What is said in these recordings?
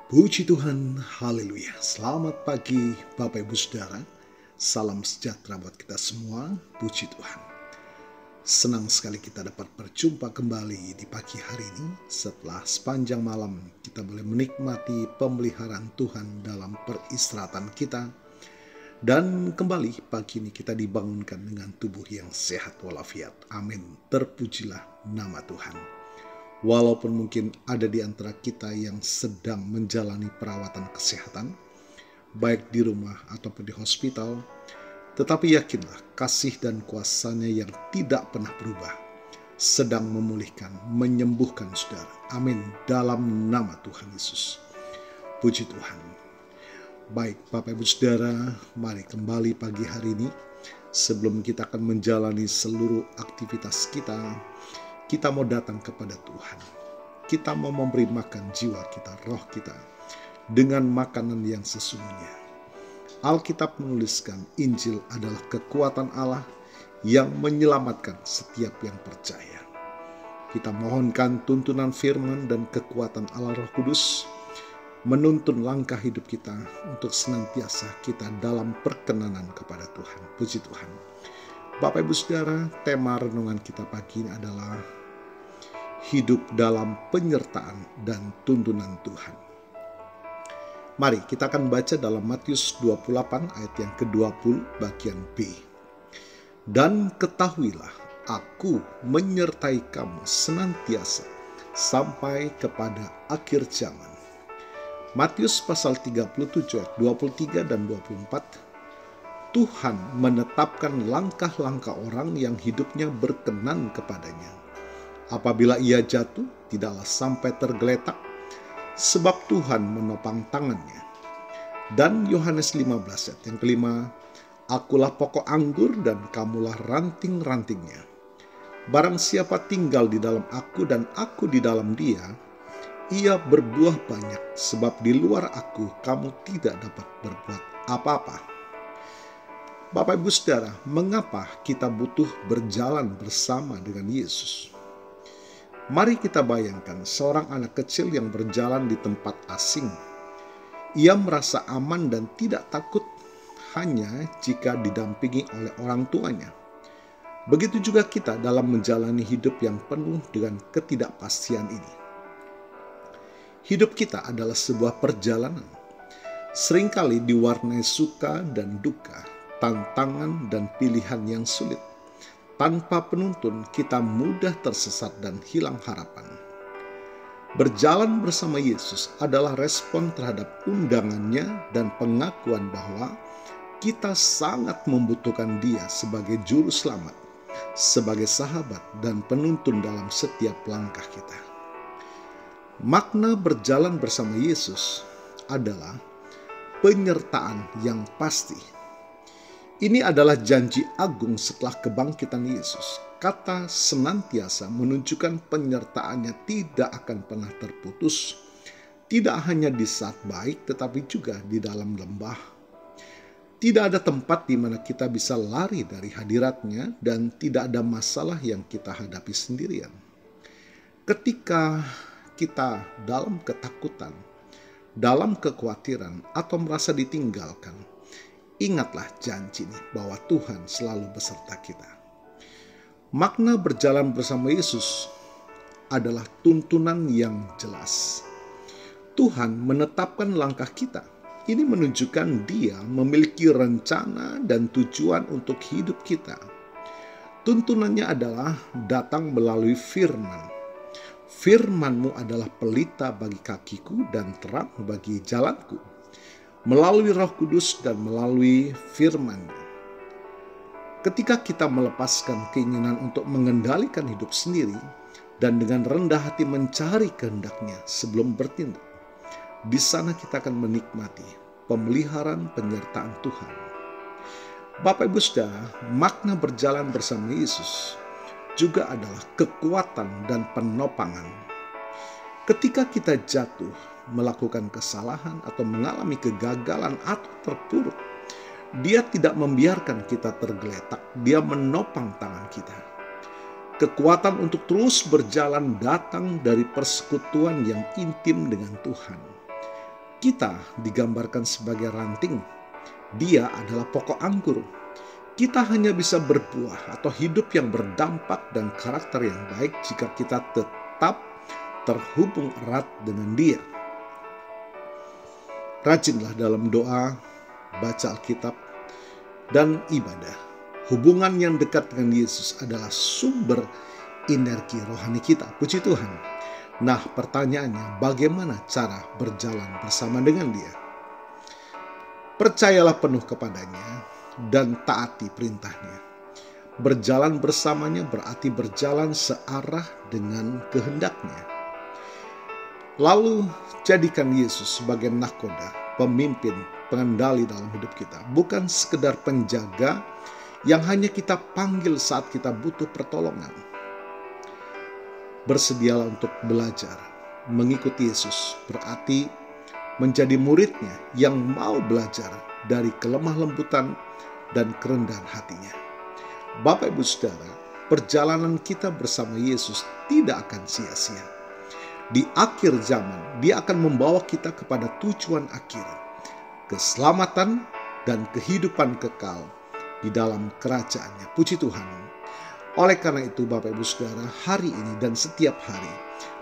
Puji Tuhan, haleluya. Selamat pagi Bapak Ibu Saudara. Salam sejahtera buat kita semua, puji Tuhan. Senang sekali kita dapat berjumpa kembali di pagi hari ini. Setelah sepanjang malam kita boleh menikmati pemeliharaan Tuhan dalam peristirahatan kita. Dan kembali pagi ini kita dibangunkan dengan tubuh yang sehat walafiat. Amin. Terpujilah nama Tuhan. Walaupun mungkin ada di antara kita yang sedang menjalani perawatan kesehatan, baik di rumah ataupun di hospital, tetapi yakinlah kasih dan kuasa-Nya yang tidak pernah berubah, sedang memulihkan, menyembuhkan saudara. Amin. Dalam nama Tuhan Yesus. Puji Tuhan. Baik Bapak Ibu Saudara, mari kembali pagi hari ini. Sebelum kita akan menjalani seluruh aktivitas kita mau datang kepada Tuhan. Kita mau memberi makan jiwa kita, roh kita, dengan makanan yang sesungguhnya. Alkitab menuliskan Injil adalah kekuatan Allah yang menyelamatkan setiap yang percaya. Kita mohonkan tuntunan firman dan kekuatan Allah Roh Kudus menuntun langkah hidup kita untuk senantiasa kita dalam perkenanan kepada Tuhan. Puji Tuhan. Bapak Ibu Saudara, tema renungan kita pagi ini adalah hidup dalam penyertaan dan tuntunan Tuhan. Mari kita akan baca dalam Matius 28 ayat yang ke-20 bagian B. Dan ketahuilah, aku menyertai kamu senantiasa sampai kepada akhir zaman. Matius pasal 37 ayat 23 dan 24. Tuhan menetapkan langkah-langkah orang yang hidupnya berkenan kepadanya. Apabila ia jatuh, tidaklah sampai tergeletak, sebab Tuhan menopang tangannya. Dan Yohanes 15 ayat yang kelima, akulah pokok anggur dan kamulah ranting-rantingnya. Barang siapa tinggal di dalam aku dan aku di dalam dia, ia berbuah banyak, sebab di luar aku kamu tidak dapat berbuat apa-apa. Bapak Ibu Saudara, mengapa kita butuh berjalan bersama dengan Yesus? Mari kita bayangkan seorang anak kecil yang berjalan di tempat asing. Ia merasa aman dan tidak takut hanya jika didampingi oleh orang tuanya. Begitu juga kita dalam menjalani hidup yang penuh dengan ketidakpastian ini. Hidup kita adalah sebuah perjalanan. Seringkali diwarnai suka dan duka, tantangan dan pilihan yang sulit. Tanpa penuntun, kita mudah tersesat dan hilang harapan. Berjalan bersama Yesus adalah respon terhadap undangannya dan pengakuan bahwa kita sangat membutuhkan Dia sebagai juru selamat, sebagai sahabat dan penuntun dalam setiap langkah kita. Makna berjalan bersama Yesus adalah penyertaan yang pasti. Ini adalah janji agung setelah kebangkitan Yesus. Kata senantiasa menunjukkan penyertaannya tidak akan pernah terputus. Tidak hanya di saat baik, tetapi juga di dalam lembah. Tidak ada tempat di mana kita bisa lari dari hadiratnya dan tidak ada masalah yang kita hadapi sendirian. Ketika kita dalam ketakutan, dalam kekhawatiran, atau merasa ditinggalkan, ingatlah janji ini bahwa Tuhan selalu beserta kita. Makna berjalan bersama Yesus adalah tuntunan yang jelas. Tuhan menetapkan langkah kita. Ini menunjukkan Dia memiliki rencana dan tujuan untuk hidup kita. Tuntunannya adalah datang melalui firman. Firman-Mu adalah pelita bagi kakiku dan terang bagi jalanku. Melalui Roh Kudus dan melalui firman-Nya. Ketika kita melepaskan keinginan untuk mengendalikan hidup sendiri dan dengan rendah hati mencari kehendak-Nya sebelum bertindak, di sana kita akan menikmati pemeliharaan penyertaan Tuhan. Bapak Ibu Saudara, makna berjalan bersama Yesus juga adalah kekuatan dan penopangan. Ketika kita jatuh, melakukan kesalahan atau mengalami kegagalan atau terpuruk, Dia tidak membiarkan kita tergeletak. Dia menopang tangan kita. Kekuatan untuk terus berjalan datang dari persekutuan yang intim dengan Tuhan. Kita digambarkan sebagai ranting, Dia adalah pokok anggur. Kita hanya bisa berbuah atau hidup yang berdampak dan karakter yang baik jika kita tetap terhubung erat dengan Dia. Rajinlah dalam doa, baca Alkitab, dan ibadah. Hubungan yang dekat dengan Yesus adalah sumber energi rohani kita. Puji Tuhan. Nah, pertanyaannya, bagaimana cara berjalan bersama dengan Dia? Percayalah penuh kepadanya dan taati perintahnya. Berjalan bersamanya berarti berjalan searah dengan kehendaknya. Lalu jadikan Yesus sebagai nahkoda, pemimpin, pengendali dalam hidup kita. Bukan sekedar penjaga yang hanya kita panggil saat kita butuh pertolongan. Bersedialah untuk belajar. Mengikuti Yesus berarti menjadi muridnya yang mau belajar dari kelemah lembutan dan kerendahan hatinya. Bapak Ibu Saudara, perjalanan kita bersama Yesus tidak akan sia-sia. Di akhir zaman, Dia akan membawa kita kepada tujuan akhir, keselamatan dan kehidupan kekal di dalam kerajaan-Nya. Puji Tuhan. Oleh karena itu, Bapak Ibu Saudara, hari ini dan setiap hari,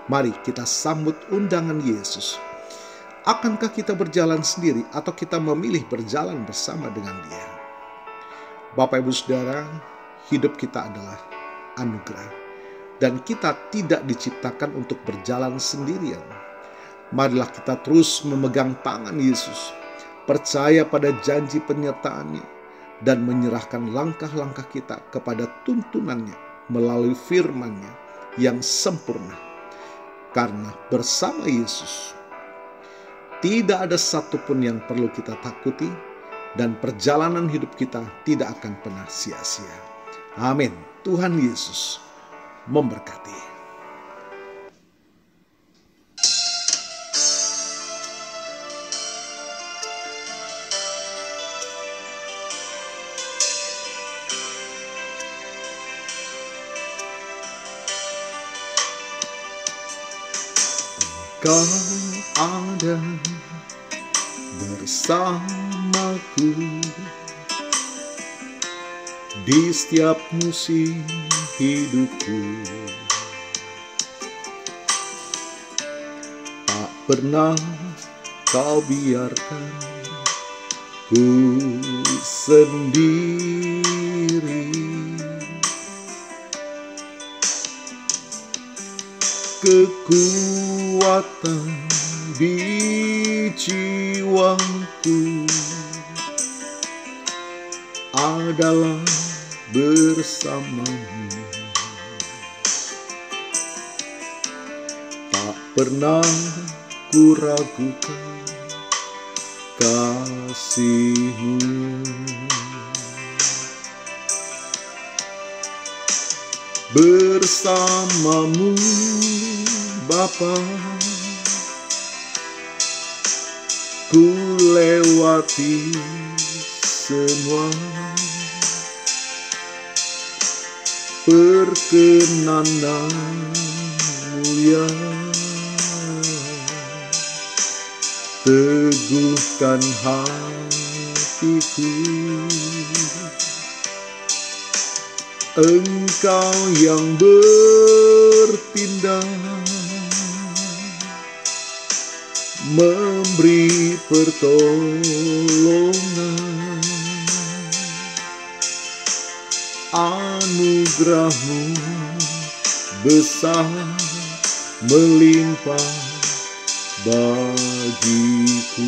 mari kita sambut undangan Yesus. Akankah kita berjalan sendiri atau kita memilih berjalan bersama dengan Dia? Bapak Ibu Saudara, hidup kita adalah anugerah dan kita tidak diciptakan untuk berjalan sendirian. Marilah kita terus memegang tangan Yesus, percaya pada janji penyertaan-Nya, dan menyerahkan langkah-langkah kita kepada tuntunan-Nya melalui firman-Nya yang sempurna. Karena bersama Yesus, tidak ada satupun yang perlu kita takuti dan perjalanan hidup kita tidak akan pernah sia-sia. Amin. Tuhan Yesus memberkati. Kau ada bersamaku di setiap musim hidupku. Tak pernah kau biarkan ku sendiri. Kekuatan di jiwaku adalah bersamamu. Tak pernah ku ragukan kasih-Mu. Bersamamu Bapa, ku lewati semua. Perkenanan mulia, teguhkan hatiku. Engkau yang bertindak, memberi pertolongan. Anugerah-Mu besar melimpah bagiku.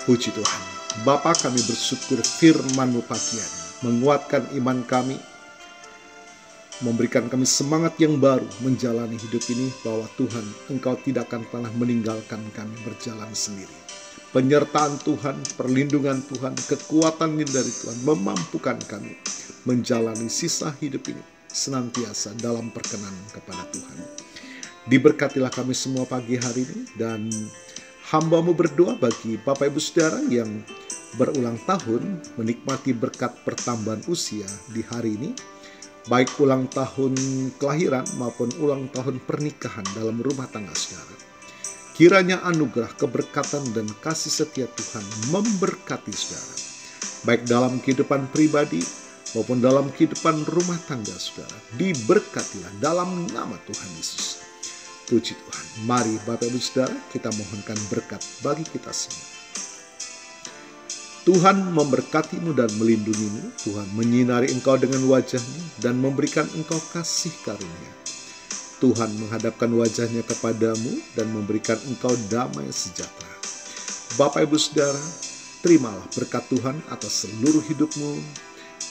Puji Tuhan. Bapa, kami bersyukur firman-Mu pagi ini menguatkan iman kami, memberikan kami semangat yang baru menjalani hidup ini, bahwa Tuhan, Engkau tidak akan pernah meninggalkan kami berjalan sendiri. Penyertaan Tuhan, perlindungan Tuhan, kekuatan dari Tuhan memampukan kami menjalani sisa hidup ini senantiasa dalam perkenan kepada Tuhan. Diberkatilah kami semua pagi hari ini, dan hamba-Mu berdoa bagi Bapak Ibu Saudara yang berulang tahun menikmati berkat pertambahan usia di hari ini. baik ulang tahun kelahiran maupun ulang tahun pernikahan dalam rumah tangga saudara. Kiranya anugerah, keberkatan, dan kasih setia Tuhan memberkati saudara, baik dalam kehidupan pribadi maupun dalam kehidupan rumah tangga saudara. Diberkatilah dalam nama Tuhan Yesus. Puji Tuhan. Mari Bapak Ibu Saudara, kita mohonkan berkat bagi kita semua. Tuhan memberkatimu dan melindungimu. Tuhan menyinari engkau dengan wajah-Nya dan memberikan engkau kasih karunia. Tuhan menghadapkan wajah-Nya kepadamu dan memberikan engkau damai sejahtera. Bapak Ibu Saudara, terimalah berkat Tuhan atas seluruh hidupmu.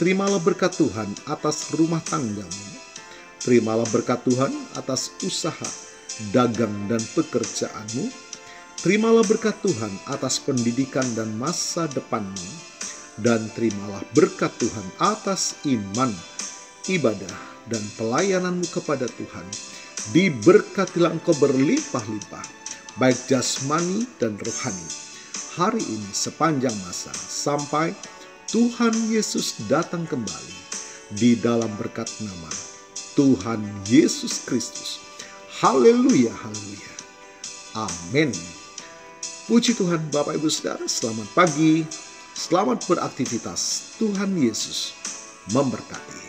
Terimalah berkat Tuhan atas rumah tanggamu. Terimalah berkat Tuhan atas usaha, dagang, dan pekerjaanmu. Terimalah berkat Tuhan atas pendidikan dan masa depanmu. Dan terimalah berkat Tuhan atas iman, ibadah, dan pelayananmu kepada Tuhan. Diberkatilah engkau berlimpah-limpah, baik jasmani dan rohani, hari ini sepanjang masa, sampai Tuhan Yesus datang kembali, di dalam berkat nama Tuhan Yesus Kristus. Haleluya, haleluya. Amin. Puji Tuhan Bapak Ibu Saudara, selamat pagi, selamat beraktivitas. Tuhan Yesus memberkati.